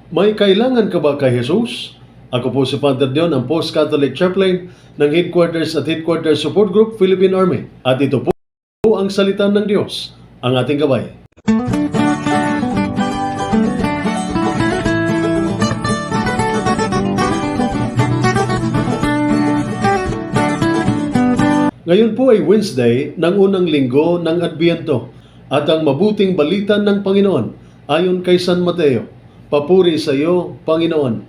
May kailangan ka ba kay Jesus? Ako po si Father Dion, ang Post-Catholic Chaplain ng Headquarters at Headquarters Support Group, Philippine Army. At ito po ang salita ng Diyos, ang ating gabay. Ngayon po ay Wednesday ng unang linggo ng Adbyento at ang mabuting balita ng Panginoon ayon kay San Mateo. Papuri sa iyo, Panginoon.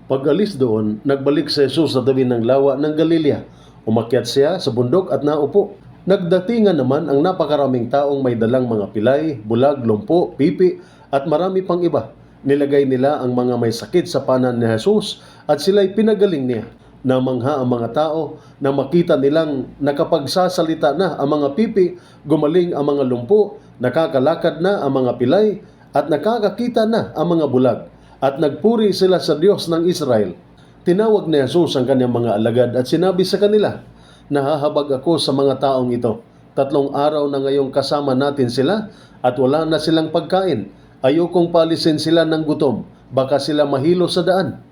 Pag-alis doon, nagbalik si Jesus sa tabi ng lawa ng Galilea. Umakyat siya sa bundok at naupo. Nagdatingan naman ang napakaraming taong may dalang mga pilay, bulag, lumpo, pipi at marami pang iba. Nilagay nila ang mga may sakit sa panan ni Jesus at sila'y pinagaling niya. Namangha ang mga tao na makita nilang nakapagsasalita na ang mga pipi, gumaling ang mga lumpo, nakakalakad na ang mga pilay, at nakakakita na ang mga bulag, at nagpuri sila sa Diyos ng Israel. Tinawag ni Jesus ang kanyang mga alagad at sinabi sa kanila, "Nahahabag ako sa mga taong ito. 3 araw na ngayong kasama natin sila at wala na silang pagkain. Ayokong palisin sila ng gutom, baka sila mahilo sa daan."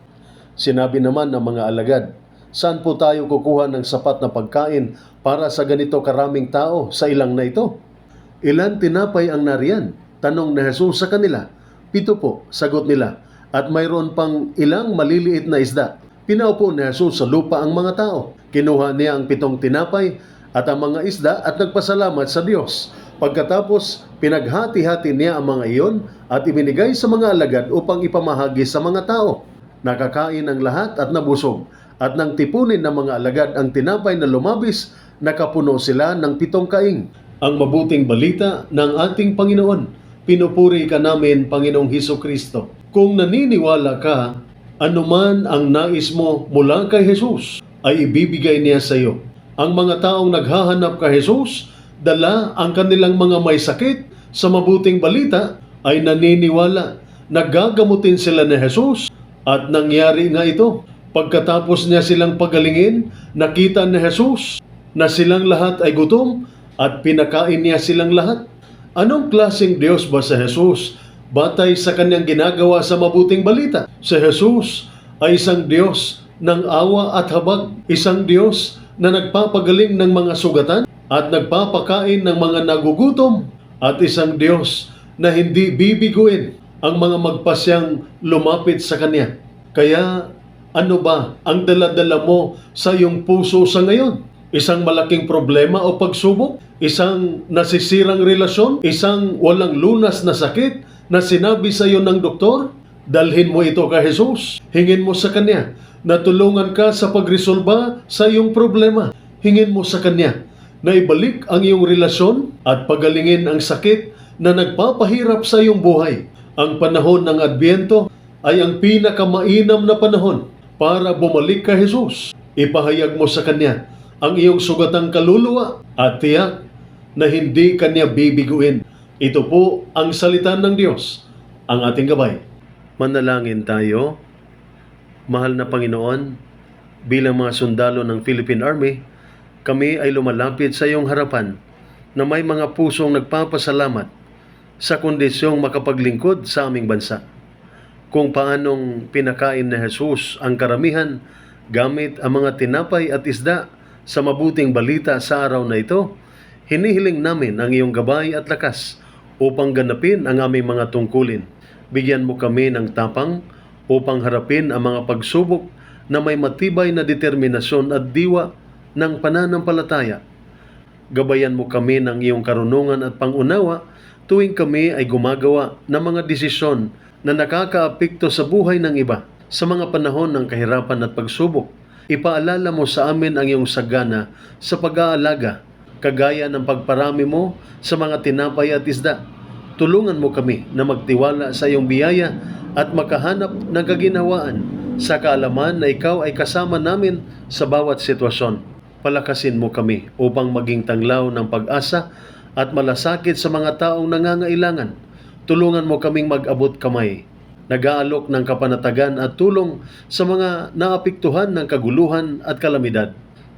Sinabi naman ng mga alagad, "Saan po tayo kukuha ng sapat na pagkain para sa ganito karaming tao sa ilang na ito? Ilan tinapay ang nariyan?" Tanong ni Jesus sa kanila. "7 po," sagot nila, "at mayroon pang ilang maliliit na isda." Pinaupo ni Jesus sa lupa ang mga tao. Kinuha niya ang 7 tinapay at ang mga isda at nagpasalamat sa Diyos. Pagkatapos, pinaghati-hati niya ang mga iyon at ibinigay sa mga alagad upang ipamahagi sa mga tao. Nakakain ang lahat at nabusog. At nang tipunin ng mga alagad ang tinapay na lumabis, nakapuno sila ng 7 kaing. Ang mabuting balita ng ating Panginoon. Pinupuri ka namin, Panginoong Hesukristo. Kung naniniwala ka, anuman ang nais mo mula kay Jesus, ay ibibigay niya sa iyo. Ang mga taong naghahanap kay Jesus, dala ang kanilang mga may sakit, sa mabuting balita, ay naniniwala. Naggagamutin sila ni Jesus, at nangyari nga ito. Pagkatapos niya silang pagalingin, nakita ni Jesus na silang lahat ay gutom, at pinakain niya silang lahat. Anong klaseng Diyos ba si Jesus? Batay sa kanyang ginagawa sa mabuting balita, si Jesus ay isang Diyos ng awa at habag, isang Diyos na nagpapagaling ng mga sugatan at nagpapakain ng mga nagugutom, at isang Diyos na hindi bibiguin ang mga magpasyang lumapit sa Kanya. Kaya ano ba ang dala-dala mo sa iyong puso sa ngayon? Isang malaking problema o pagsubok? Isang nasisirang relasyon? Isang walang lunas na sakit na sinabi sa iyo ng doktor? Dalhin mo ito kay Jesus. Hingin mo sa Kanya na tulungan ka sa pagresolba sa iyong problema. Hingin mo sa Kanya na ibalik ang iyong relasyon at pagalingin ang sakit na nagpapahirap sa iyong buhay. Ang panahon ng Adbyento ay ang pinakamainam na panahon para bumalik kay Jesus. Ipahayag mo sa Kanya ang iyong sugatang kaluluwa at tiyak na hindi Kanya bibiguin. Ito po ang salita ng Diyos, ang ating gabay. Manalangin tayo. Mahal na Panginoon, bilang mga sundalo ng Philippine Army, kami ay lumalapit sa iyong harapan na may mga pusong nagpapasalamat sa kondisyong makapaglingkod sa aming bansa. Kung paanong pinakain ni Jesus ang karamihan gamit ang mga tinapay at isda sa mabuting balita sa araw na ito, hinihiling namin ang iyong gabay at lakas upang ganapin ang aming mga tungkulin. Bigyan mo kami ng tapang upang harapin ang mga pagsubok na may matibay na determinasyon at diwa ng pananampalataya. Gabayan mo kami ng iyong karunungan at pangunawa tuwing kami ay gumagawa ng mga desisyon na nakakaapekto sa buhay ng iba. Sa mga panahon ng kahirapan at pagsubok, ipaalala mo sa amin ang iyong sagana sa pag-aalaga, kagaya ng pagparami mo sa mga tinapay at isda. Tulungan mo kami na magtiwala sa iyong biyaya at makahanap ng kaginhawaan sa kaalaman na ikaw ay kasama namin sa bawat sitwasyon. Palakasin mo kami upang maging tanglaw ng pag-asa at malasakit sa mga taong nangangailangan. Tulungan mo kaming mag-abot kamay, nag-aalok ng kapanatagan at tulong sa mga naapektuhan ng kaguluhan at kalamidad.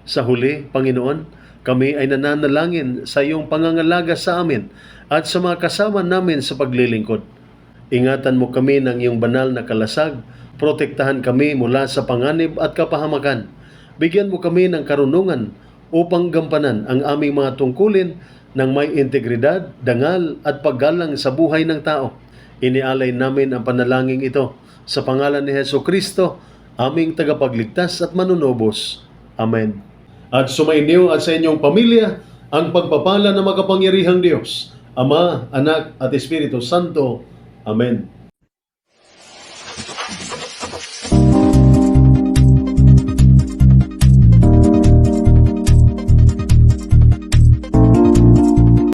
Sa huli, Panginoon, kami ay nananalangin sa iyong pangangalaga sa amin at sa mga kasama namin sa paglilingkod. Ingatan mo kami ng iyong banal na kalasag. Protektahan kami mula sa panganib at kapahamakan. Bigyan mo kami ng karunungan upang gampanan ang aming mga tungkulin ng may integridad, dangal at paggalang sa buhay ng tao. Inialay namin ang panalangin ito sa pangalan ni Hesukristo, aming tagapagligtas at manunubos. Amen. At sumainyo at sa inyong pamilya ang pagpapala ng makapangyarihang Diyos, Ama, Anak at Espiritu Santo. Amen.